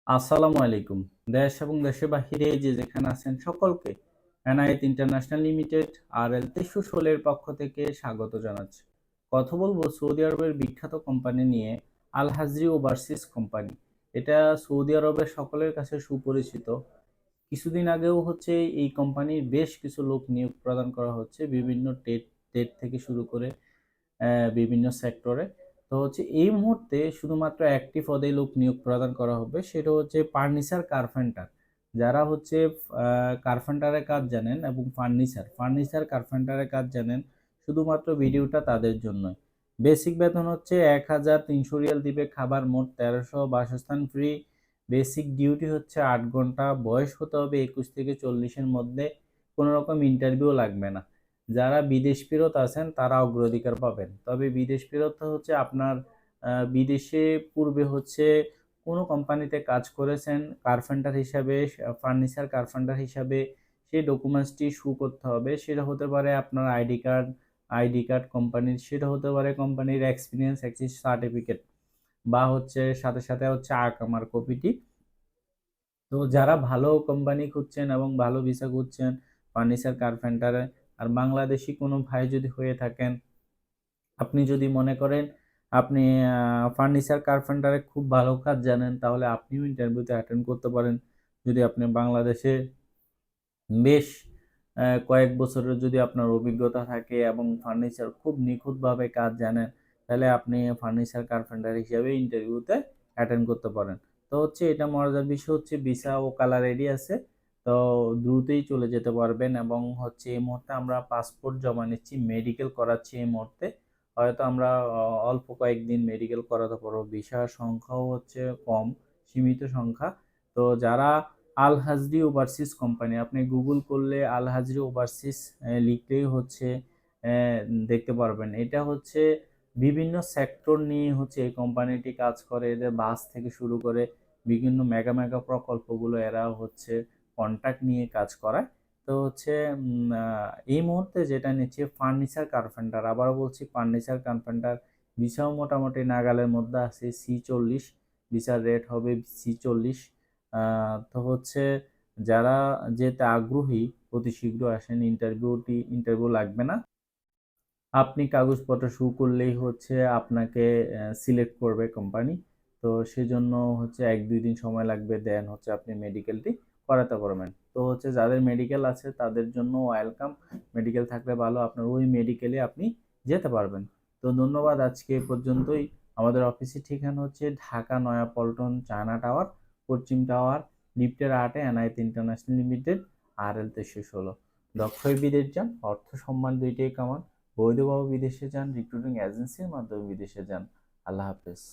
আসসালামু আলাইকুম। দেশ এবং দেশের বাহিরে যে যেখানে আছেন সকলকে এনায়েত ইন্টারন্যাশনাল লিমিটেড RL ৩১৬ এর পক্ষ থেকে স্বাগত জানাচ্ছি। কথা বলবো সৌদি আরবের বিখ্যাত কোম্পানি নিয়ে, আল হাজরি ওভারসিজ কোম্পানি। এটা সৌদি আরবের সকলের কাছে সুপরিচিত। কিছুদিন আগেও এই কোম্পানির বেশ কিছু লোক নিয়োগ প্রদান করা হচ্ছে বিভিন্ন টেট থেকে শুরু করে বিভিন্ন সেক্টরে। তো এই মুহূর্তে শুধুমাত্র একটি পদে লোক নিয়োগ প্রদান করা হবে, সেটা হচ্ছে ফার্নিচার কার্পেন্টার। যারা কার্পেন্টারের কাজ জানেন এবং ফার্নিচার কার্পেন্টারের কাজ জানেন, শুধুমাত্র ভিডিওটা তাদের জন্য। বেসিক বেতন হচ্ছে 1300 রিয়াল দিবে, খাবার মোট 1300, বাসস্থান ফ্রি। বেসিক ডিউটি হচ্ছে 8 ঘন্টা, বয়স হতে হবে 21 থেকে 40-এর মধ্যে, কোনো রকম ইন্টারভিউ লাগবে না। যারা বিদেশ ফেরত আছেন তারা অগ্রাধিকার পাবেন। তবে বিদেশ ফেরত আপনার বিদেশে পূর্বে কোনো কোম্পানিতে কাজ করেছেন কার্পেন্টার হিসাবে, ফার্নিচার কার্পেন্টার হিসাবে, সেই ডকুমেন্টসটি শো করতে হবে। সেটা হতে পারে আপনার আইডি কার্ড কোম্পানির, সেটা হতে পারে কোম্পানির এক্সপিরিয়েন্স সার্টিফিকেট, বা সাথে সাথে আকামার কপিটি। তো যারা ভালো কোম্পানি খুঁজছেন এবং ভালো ভিসা খুঁজছেন ফার্নিচার কার্পেন্টারে, আর বাংলাদেশি কোনো ভাই যদি হয়ে থাকেন, আপনি যদি মনে করেন আপনি ফার্নিচার কার্পেন্টারে খুব ভালো কাজ জানেন, তাহলে আপনিও ইন্টারভিউতে অ্যাটেন্ড করতে পারেন। যদি আপনি বাংলাদেশে বেশ কয়েক বছরের যদি আপনার অভিজ্ঞতা থাকে এবং ফার্নিচার খুব নিখুঁতভাবে কাজ জানেন, তাহলে আপনি ফার্নিচার কার্পেন্টার হিসেবে ইন্টারভিউতে অ্যাটেন্ড করতে পারেন। তো এটা মজার বিষয় ভিসা ও কালার রেডি আছে। তো দ্রুতই চলে যেতে পারবেন, এবং এই মুহূর্তে আমরা পাসপোর্ট জমা নিচ্ছি, মেডিকেল করাচ্ছি এই মুহূর্তে। হয়তো আমরা অল্প কয়েকদিন মেডিকেল করাতে পারবো। ভিসার সংখ্যাও কম, সীমিত সংখ্যা। তো যারা আল হাজরি ওভারসিজ কোম্পানি, আপনি গুগল করলে আল হাজরি ওভারসিজ লিখলেই দেখতে পারবেন। এটা বিভিন্ন সেক্টর নিয়ে এই কোম্পানিটি কাজ করে। এদের বাস থেকে শুরু করে বিভিন্ন মেগা মেগা প্রকল্পগুলো এরা কন্ট্রাক্ট নিয়ে কাজ করায়। তো এই মুহূর্তে যেটা নিচ্ছে ফার্নিচার কার্পেন্টার, আবারও বলছি ফার্নিচার কার্পেন্টার। ভিসাও মোটামুটি নাগালের মধ্যে আছে, C40 ভিসার রেট হবে, C40। তো যারা যেতে আগ্রহী অতি শীঘ্র আসেন। ইন্টারভিউ লাগবে না, আপনি কাগজপত্র শো করলেই আপনাকে সিলেক্ট করবে কোম্পানি। তো সেজন্য 1-2 দিন সময় লাগবে, দেন আপনি মেডিকেলটি করাতে পারবেন। তো যাদের মেডিকেল আছে তাদের জন্য ওয়েলকাম। মেডিকেল থাকলে ভালো, আপনার ওই মেডিকেলে আপনি যেতে পারবেন। তো ধন্যবাদ, আজকে এ পর্যন্তই। আমাদের অফিসের ঠিকানা ঢাকা নয়াপল্টন, চায়না টাওয়ার, পশ্চিম টাওয়ার, লিফটের 8-এ, এনায়েত ইন্টারন্যাশনাল লিমিটেড, RL 316। দক্ষই বিদেশ যান, অর্থ সম্মান দুইটাই কামান। বৈধভাবে বিদেশে যান, রিক্রুটিং এজেন্সির মাধ্যমে বিদেশে যান। আল্লাহ হাফেজ।